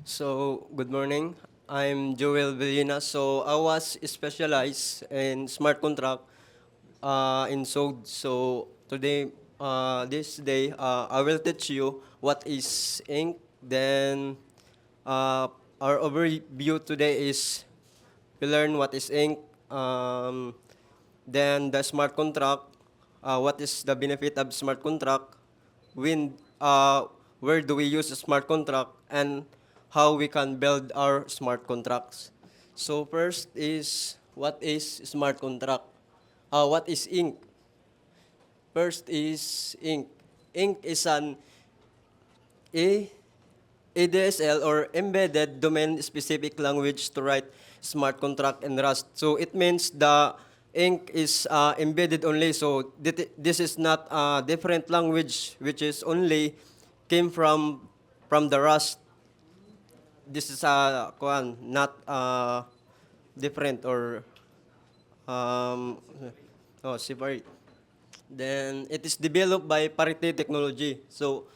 Good morning. I'm Joel Villena. I was specialized in smart contract in SOG. This day, I will teach you what is ink. Then, our overview today is we learn what is ink. Then the smart contract. What is the benefit of smart contract? When, where do we use a smart contract and how we can build our smart contracts. So first is what is smart contract? What is ink? First is ink. Ink is an A ADSL or embedded domain specific language to write smart contract in Rust. So it means the ink is embedded only. So this is not a different language which is only came from the Rust. This is not different or um, separate. Then it is developed by Parity Technology. So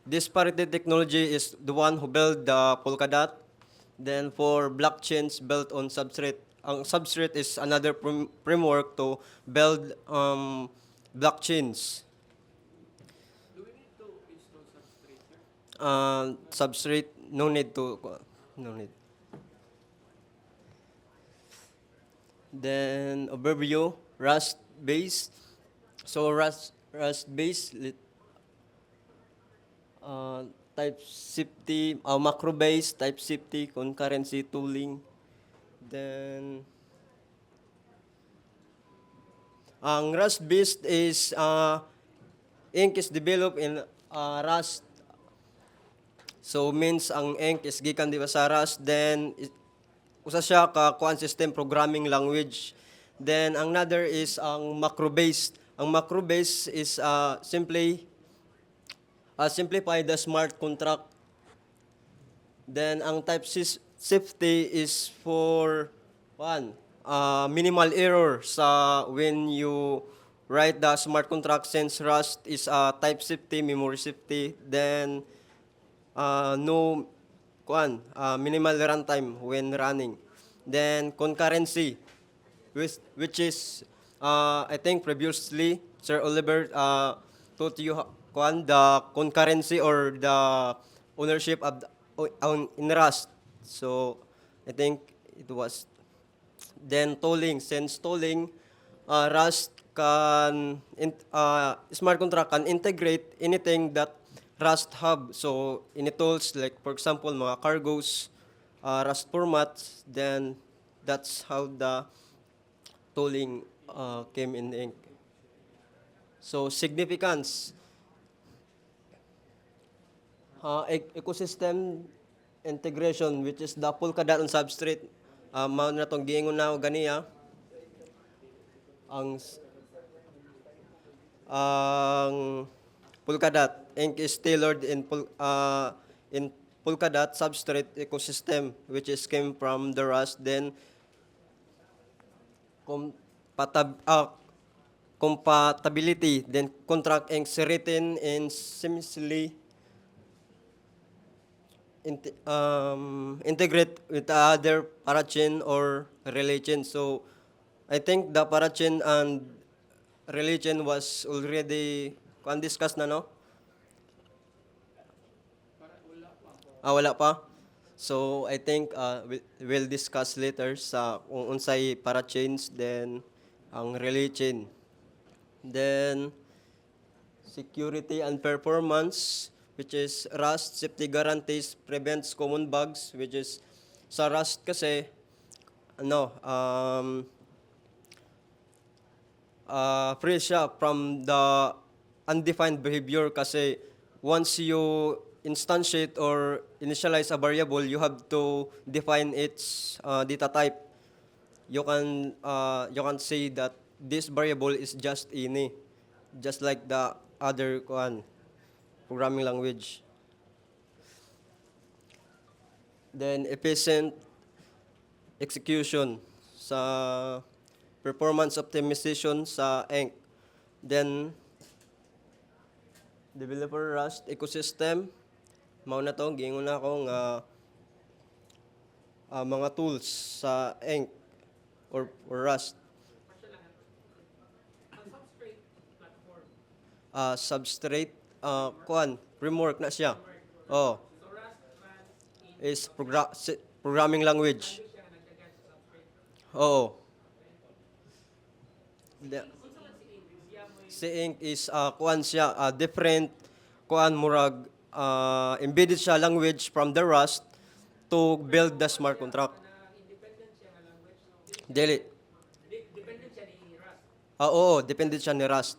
this Parity Technology is the one who built the Polkadot. Then for blockchains built on Substrate. Ang Substrate is another framework to build blockchains. Substrate, no need to, no need. Then overview, Rust base. So Rust base, type safety, macro base, type safety, concurrency tooling. Then ang Rust based is ink is developed in Rust. So means ang ink is gikan di ba sa Rust, then usa siya ka kuan system programming language. Then another is ang macro based. Ang macro based is simplify the smart contract. Then ang type safety is for minimal error sa when you write the smart contract, since Rust is type safety, memory safety, then no minimal runtime when running. Then concurrency, which is I think previously Sir Oliver taught you the concurrency or the ownership of in Rust. So I think it was then tolling. Since tolling, Rust smart contract can integrate anything that Rust have. So any tools like for example mga cargos, Rust formats, then that's how the tooling came in ink. So significance, ecosystem integration, which is the Polkadot on Substrate. Mao na tong giingon na ganiya ang ang Polkadot ink is tailored in Polkadot substrate ecosystem, which is came from the Rust. Then compatibility, then contract ink is written in seamlessly integrate with other parachain or relay chain. So I think the parachain and relay chain was already discussed na, no? Wala pa. So I think we'll discuss later sa kung unsay parachains, then ang relay chain. Then security and performance, which is Rust safety guarantees prevents common bugs, which is sa Rust kasi free siya from the undefined behavior kasi once you instantiate or initialize a variable, you have to define its data type. You can say that this variable is just ini, just like the other programming language. Then efficient execution sa performance optimization sa ink. Then developer Rust ecosystem, mao na to giingon na ako nga mga tools sa ink or Rust. Substrate, kuan, framework na siya. Oh, is programming language. Oo. The- Si ink is kuan siya, different kuan murag embedded siya language from the Rust to build the smart contract. Dili. Oo, dependent siya ni Rust.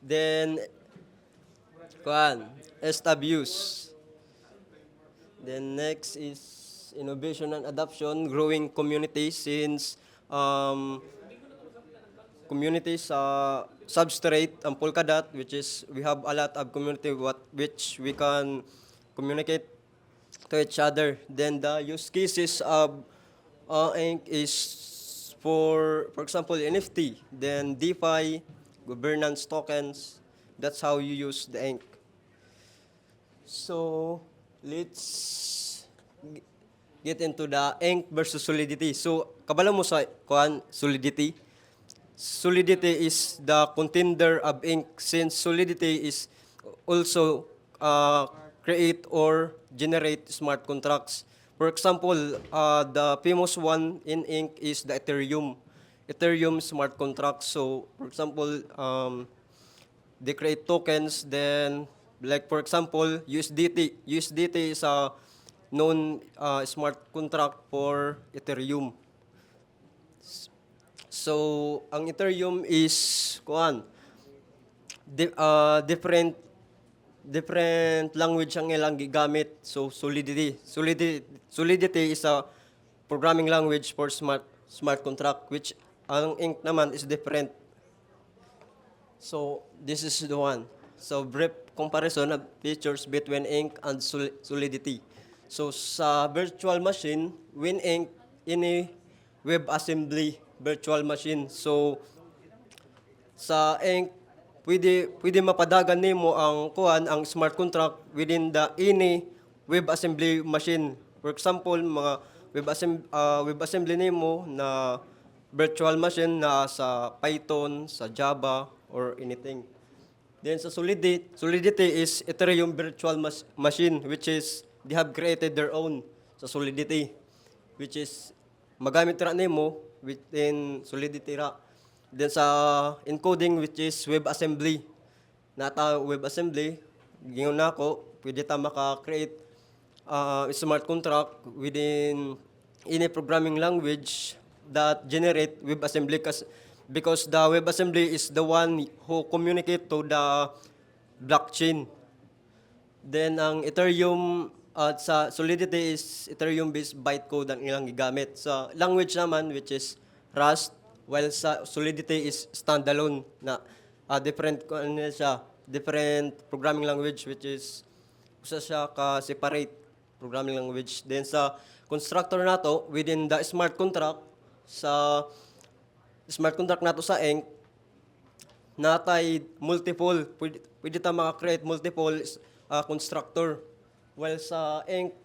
Then kuan, abuse. Then next is innovation and adoption, growing community since communities substrate ang Polkadot, which is we have a lot of community which we can communicate to each other. Then the use cases of Ink is for example NFT, then DeFi, governance tokens. That's how you use the Ink. So let's g- get into the Ink versus Solidity. So kabalo mo sa kuan Solidity. Solidity is the contender of ink since solidity is also create or generate smart contracts. For example, the famous one in ink is the Ethereum smart contract. So, for example, they create tokens. Then, like for example, USDT. USDT is a known smart contract for Ethereum. So, ang Ethereum is kuan different language ang ilang gigamit. So, Solidity is a programming language for smart contract which ang Ink naman is different. So, this is the one. So, brief comparison of features between Ink and Solidity. So, sa virtual machine, WinInk ini WebAssembly virtual machine. So, sa Ink, pwede mapadagan nimo ang ang smart contract within the any WebAssembly machine. For example, mga WebAssembly nimo na virtual machine na sa Python, sa Java, or anything. Then sa Solidity is Ethereum virtual machine which is they have created their own sa Solidity which is magamit ra nimo within Solidity ra. Then sa encoding which is WebAssembly. Nata WebAssembly, gingon nako, pwede ta maka-create smart contract within any programming language that generate WebAssembly because the WebAssembly is the one who communicate to the blockchain. Then ang Ethereum at sa Solidity is Ethereum-based bytecode ang ilang gigamit. Sa language naman which is Rust, while sa Solidity is standalone na different siya, different programming language which is usa siya ka separate programming language. Then sa constructor nato within the smart contract sa smart contract nato sa Ink natay multiple pwede ta maka-create multiple constructor while sa Ink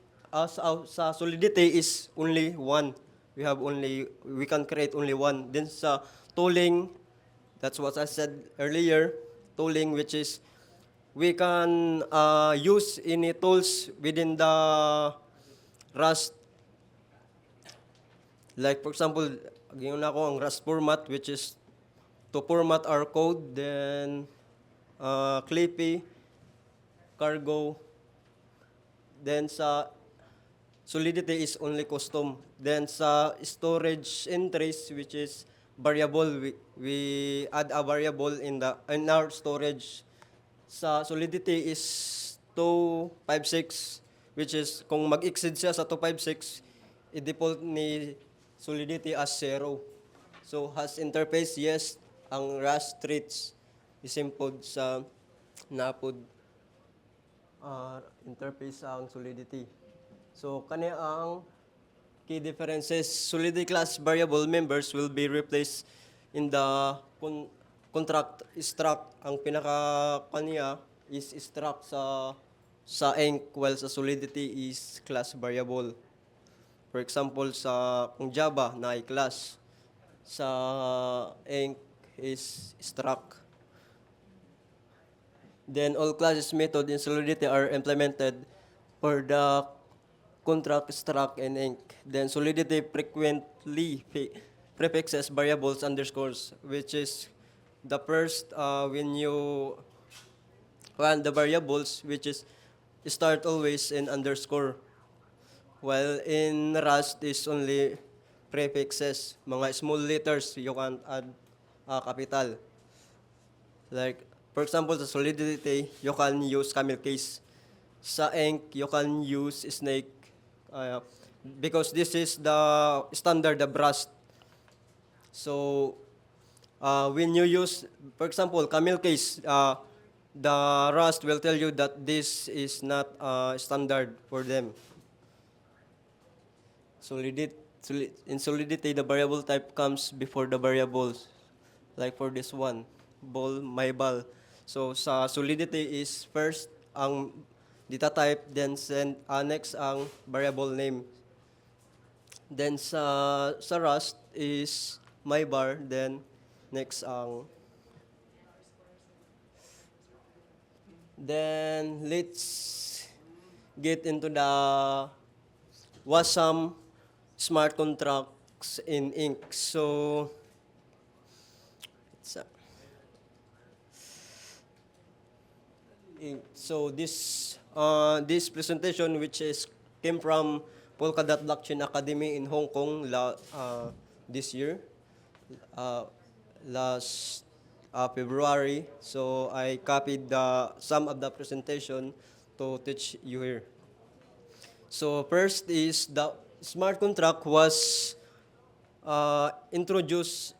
sa Solidity is only one. We can create only one. Then sa tooling, that's what I said earlier, tooling which is we can use any tools within the Rust. Like for example, gingon ako ang Rust format which is to format our code, then Clippy, Cargo, then sa Solidity is only custom. Then sa storage entries which is variable, we add a variable in our storage. Sa Solidity is 256 which is kung mag-exceed siya sa 256, i-default ni Solidity as 0. So has interface, yes, ang Rust treats isimpod sa napod interface ang Solidity. So kani ang key differences. Solidity class variable members will be replaced in the contract struck ang pinaka kanya is struck sa ink while sa solidity is class variable. For example, sa kung Java na ay class, sa ink is struck. Then all classes method in Solidity are implemented for the contract struck and ink. Then Solidity frequently prefixes variables underscores, which is the first when you run the variables, which is start always in underscore. While in Rust is only prefixes, mga small letters, you can add capital. Like, for example, sa Solidity, you can use camel case. Sa ink, you can use snake. Because this is the standard of Rust. So, when you use, for example, camel case, the Rust will tell you that this is not standard for them. In Solidity, the variable type comes before the variables. Like for this one, ball, my ball. So sa Solidity is first ang data type, then next ang variable name. Then sa Rust is my bar, then next ang. Then let's get into the WASM smart contracts in ink. So it's this presentation, which is came from Polkadot Blockchain Academy in Hong Kong this year, last February. So I copied some of the presentation to teach you here. So first is the smart contract was introduced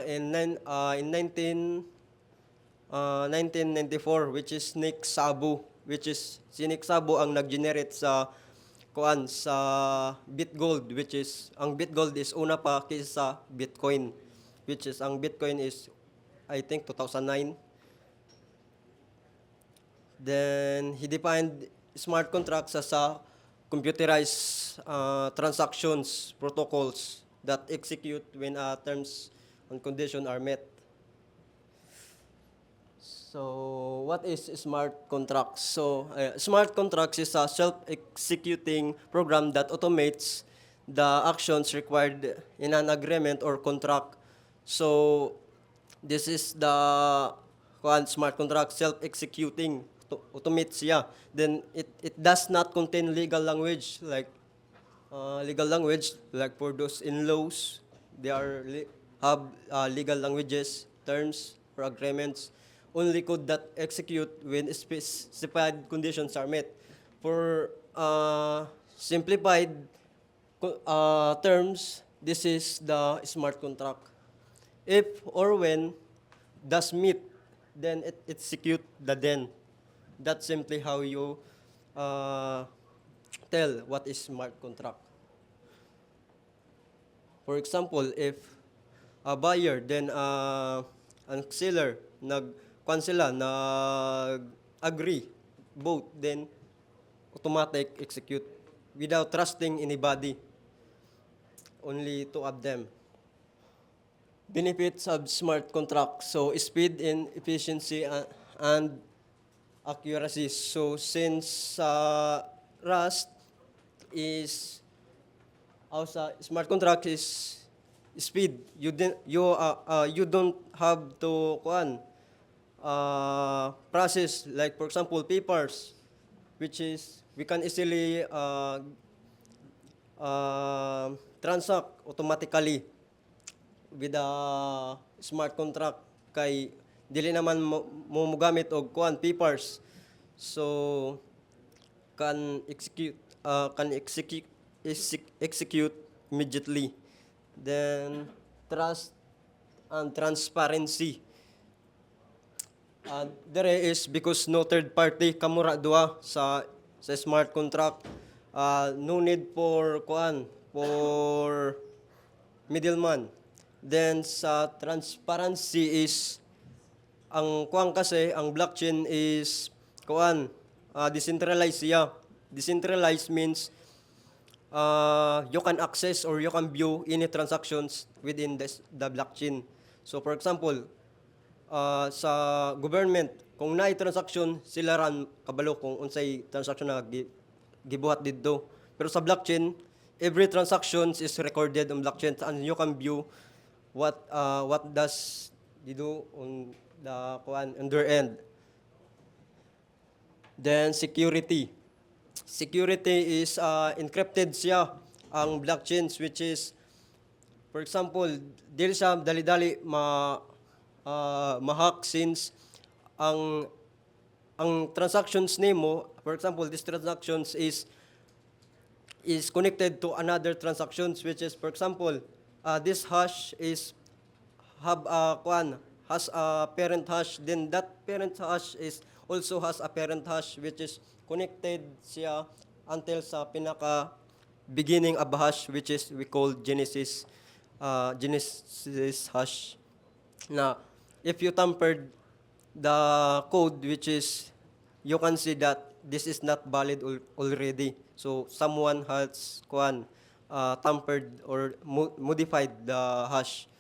in 1994, which is Nick Szabo, which is si Nick Szabo ang nag-generate sa BitGold, which is ang BitGold is una pa kaysa sa Bitcoin, which is ang Bitcoin is I think 2009. Then he defined smart contracts as computerized transactions protocols that execute when terms and conditions are met. So, what is smart contracts? So, smart contracts is a self-executing program that automates the actions required in an agreement or contract. So, this is the smart contract, self-executing, automates siya. Then, it does not contain legal language, like for those in laws, they have legal languages, terms, or agreements. Only code that execute when specified conditions are met. For simplified terms, this is the smart contract. If or when does meet, then it execute the then. That's simply how you tell what is smart contract. For example, if a buyer then ang seller nag-agree both, then automatic execute without trusting anybody, only two of them. Benefits of smart contract, so speed and efficiency and accuracy. So since Rust is also smart contract is speed, you don't have to process, like for example papers, which is we can easily transact automatically with a smart contract, kay dili naman mo gamit og papers. So can execute immediately. Then trust and transparency. There is because no third party kamura duha sa smart contract. No need for for middleman. Then sa transparency is ang kuan kasi, ang blockchain is kuan, decentralized siya. Decentralized means you can access or you can view any transactions within the blockchain. So for example, sa government, kung naay transaction, sila ran kabalo kung unsay transaction na gibuhat didto. Pero sa blockchain, every transactions is recorded on blockchain and you can view what does they do on the kuan on their end. Then security. Security is encrypted siya ang blockchains, which is for example, dili siya dali-dali ma-hack since ang transactions nimo, for example, this transactions is connected to another transactions, which is for example, this hash is have a kuan has a parent hash, then that parent hash is also has a parent hash, which is connected siya until sa pinaka beginning of hash, which is we call Genesis hash. Na if you tampered the code, which is you can see that this is not valid already. So someone has tampered or modified the hash.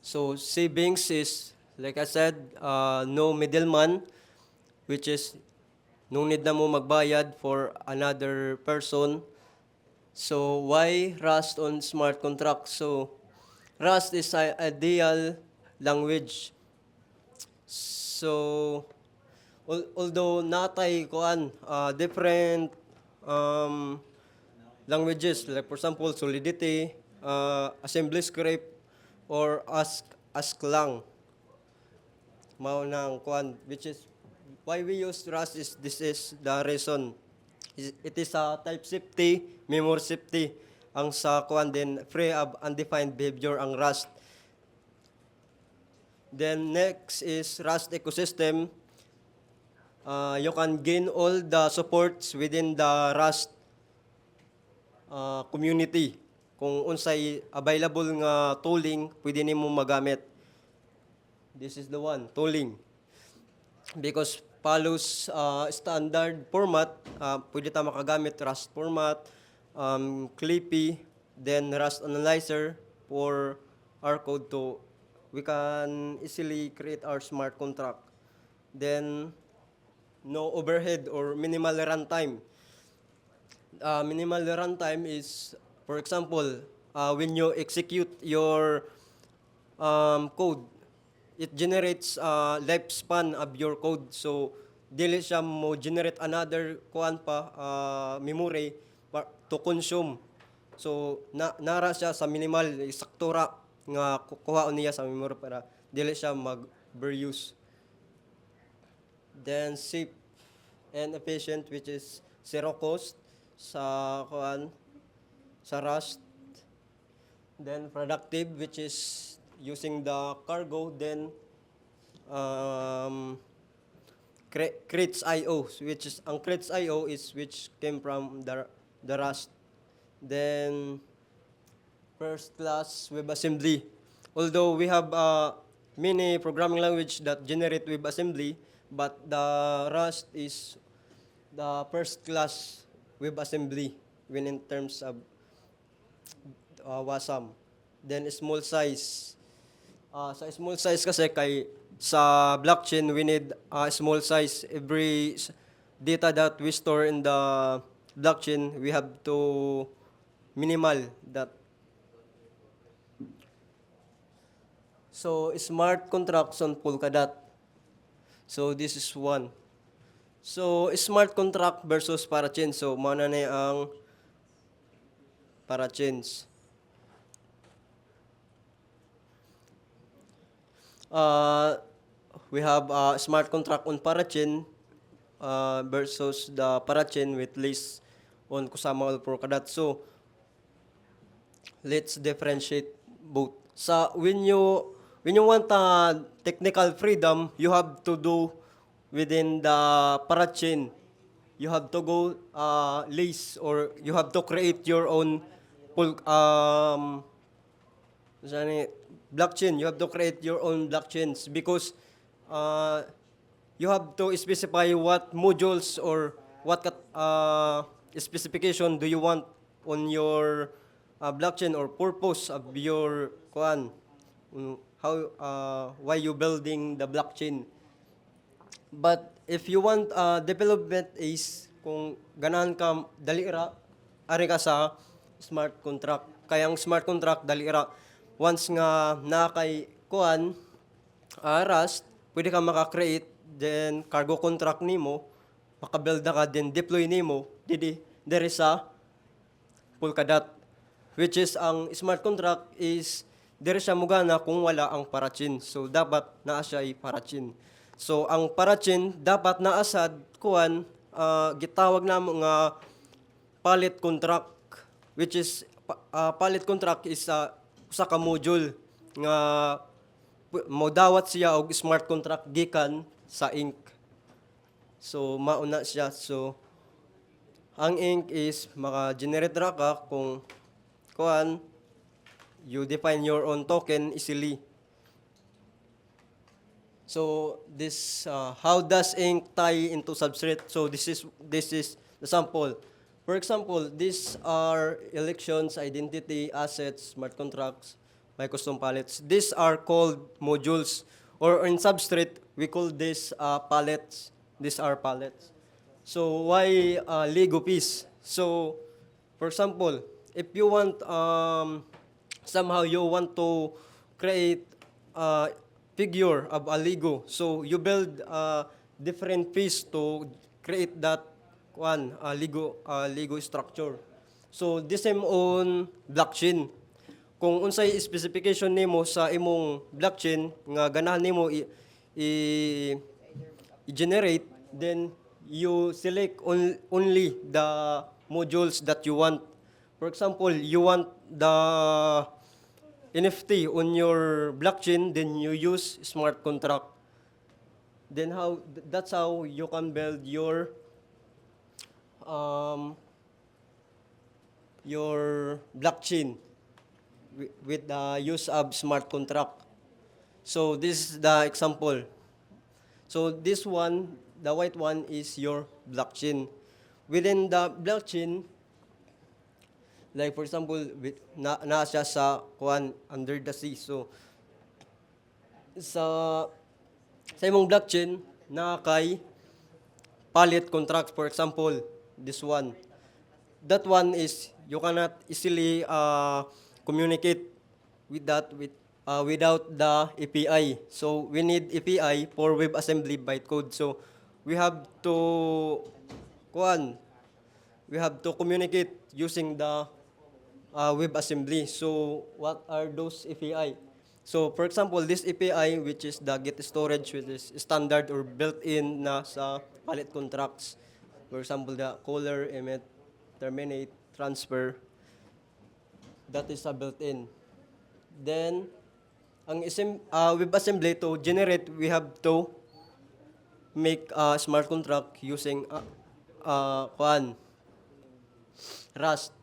So savings is, like I said, no middleman, which is no need na mo magbayad for another person. So why Rust on smart contracts? So Rust is a ideal language. So although natay different languages, like for example Solidity, assembly script, or ask lang mao nang which is why we use Rust is this is the reason. It is a type safety, memory safety ang sa din free of undefined behavior ang Rust. Then next is Rust ecosystem. You can gain all the supports within the Rust community. Kung unsay available nga tooling, pwede nimo magamit. This is the one, tooling. Because follows standard format, pwede ta makagamit Rust format, Clippy, then Rust Analyzer for our code to we can easily create our smart contract. Then no overhead or minimal runtime. Minimal runtime is, for example, when you execute your code, it generates lifespan of your code. So, dili siya mo generate another memory to consume. So, nara siya sa minimal, saktura nga kuhaon niya sa memory para dili siya mag-overuse. Then, safe and efficient, which is zero cost sa Rust. Then productive, which is using the cargo. Then Crits.io, which is ang Crits.io is which came from the Rust. Then first class WebAssembly. Although we have many programming language that generate WebAssembly, but the Rust is the first class WebAssembly when in terms of WASM. Then small size. Sa small size kasi sa blockchain we need small size. Every data that we store in the blockchain, we have to minimal that. So smart contracts on Polkadot. So this is one. So smart contract versus parachain. So mao na ni ang parachains. We have smart contract on parachain versus the parachain with least on Kusama or Polkadot. So let's differentiate both. When you want technical freedom, you have to do within the parachain. You have to go lease or you have to create your own blockchain. You have to create your own blockchains because you have to specify what modules or specification do you want on your blockchain or purpose of your kuan. How why you building the blockchain. But if you want development is kung ganahan ka dali ra ari ka sa smart contract. Kaya ang smart contract dali ra once nga na kay kuan Rust, pwede ka maka-create then cargo contract nimo, maka-build na ka then deploy nimo diri sa Polkadot, which is ang smart contract is diri siya mugana kung wala ang parachain. So dapat naa siya ay parachain. So ang parachain dapat naa sad kuan gitawag namo nga palit contract, which is palit contract is usa ka module nga modawat siya og smart contract gikan sa ink. So mauna siya. So ang ink is maka-generate ra ka kung kuan you define your own token easily. So this how does ink tie into substrate? So this is the sample. For example, these are elections, identity, assets, smart contracts, my custom palettes. These are called modules, or in substrate we call this palettes. These are palettes. So why Lego piece? So for example, if you want somehow you want to create a figure of a Lego, so you build different piece to create that one Lego structure. So this same on blockchain. Kung unsay specification nimo sa imong blockchain nga ganahan nimo i-generate, then you select only the modules that you want. For example, you want the NFT on your blockchain, then you use smart contract. Then that's how you can build your blockchain with the use of smart contract. So this is the example. So this one, the white one is your blockchain. Within the blockchain, like for example, na siya sa kuan under the sea. So sa imong blockchain na kay palit contracts. For example, this one. That one is you cannot easily communicate with that without the API. So we need API for WebAssembly bytecode. So we have to communicate using the WebAssembly. So what are those API? So for example, this API, which is the get storage, which is standard or built-in na sa palit contracts. For example, the caller, emit, terminate, transfer. That is a built-in. Then ang WebAssembly to generate, we have to make a smart contract using Rust.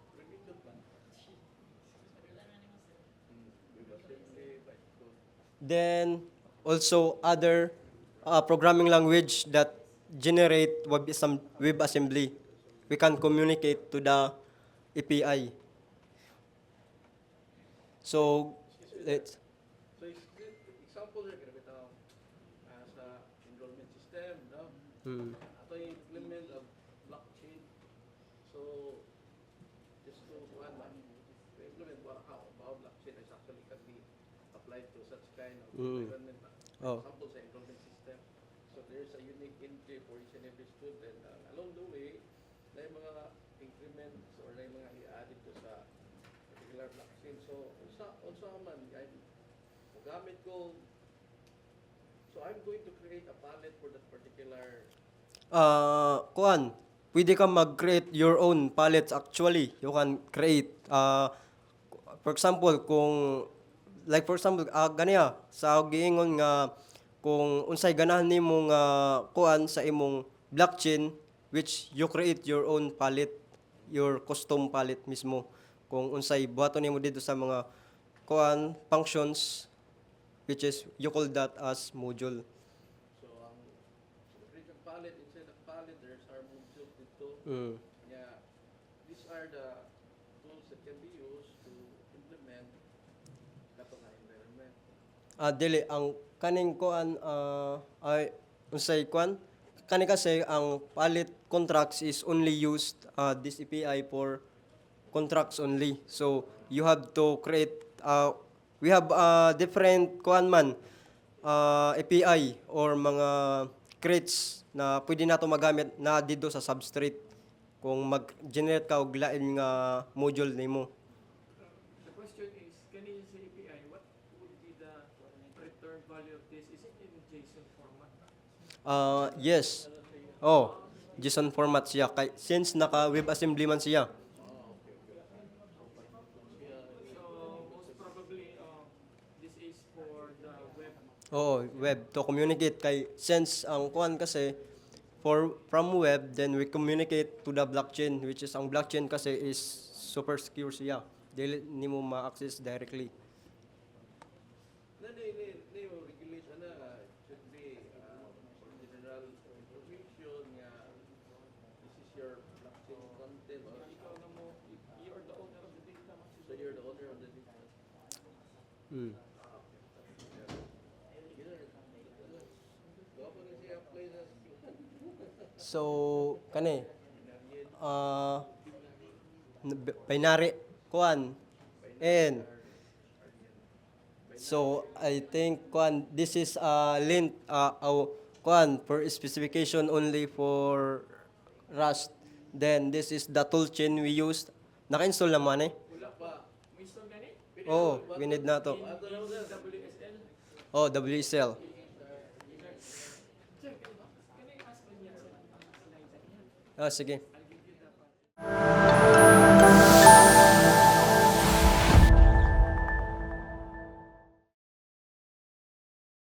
Then also other programming language that generate WebAssembly. We can communicate to the API. So let's So example na kaya bitaw sa enrollment system, no? Ato yung implement of blockchain. So just to implement how blockchain is actually can be applied to such kind of environment. Oh. Example sa enrollment system. So there's a unique entry for each and every student. Along the way, na yung mga increments or na yung mga i-added to sa particular blockchain. So unsa man gamit ko. So I'm going to create a palette for that particular. Pwede ka mag-create your own palettes actually. You can create, for example, ganiya, sa giingon nga, kung unsay ganahan nimo nga sa imong blockchain, which you create your own palette, your custom palette mismo. Kung unsay buhaton nimo dito sa mga functions, which is you call that as module. So ang create ng palette, inside the palette, there's our modules dito. Mm. Yeah, these are the tools that can be used to implement katong environment. Dili ang kaning kuan ay unsay kuan kani kasi ang palit contracts is only used this API for contracts only. So you have to create we have different kuan man API or mga crates na pwede nato magamit na dito sa substrate kung mag-generate ka og lain nga module nimo. The question is, can you say API, what would be the return value of this? Is it in JSON format? Yes. Oh, JSON format siya. Since naka WebAssembly man siya. So most probably, this is for the web. Oo, web to communicate kay since ang kuan kasi from web then we communicate to the blockchain which is ang blockchain kasi is super secure siya. Dili nimo ma-access directly. Na regulation na should be general information nga this is your blockchain content or Ikaw na mo, you're the owner of the data. so you're the owner of the data. Mm. Gawa po na siya apply sa So kani binary kuan and so I think kuan this is lint kuan for specification only for Rust. Then this is the toolchain we used. Naka-install naman eh. Wala pa. May install gani? Oh, we need na to. WSL? Oh, WSL. Sir, can I ask when yan sila? Sige.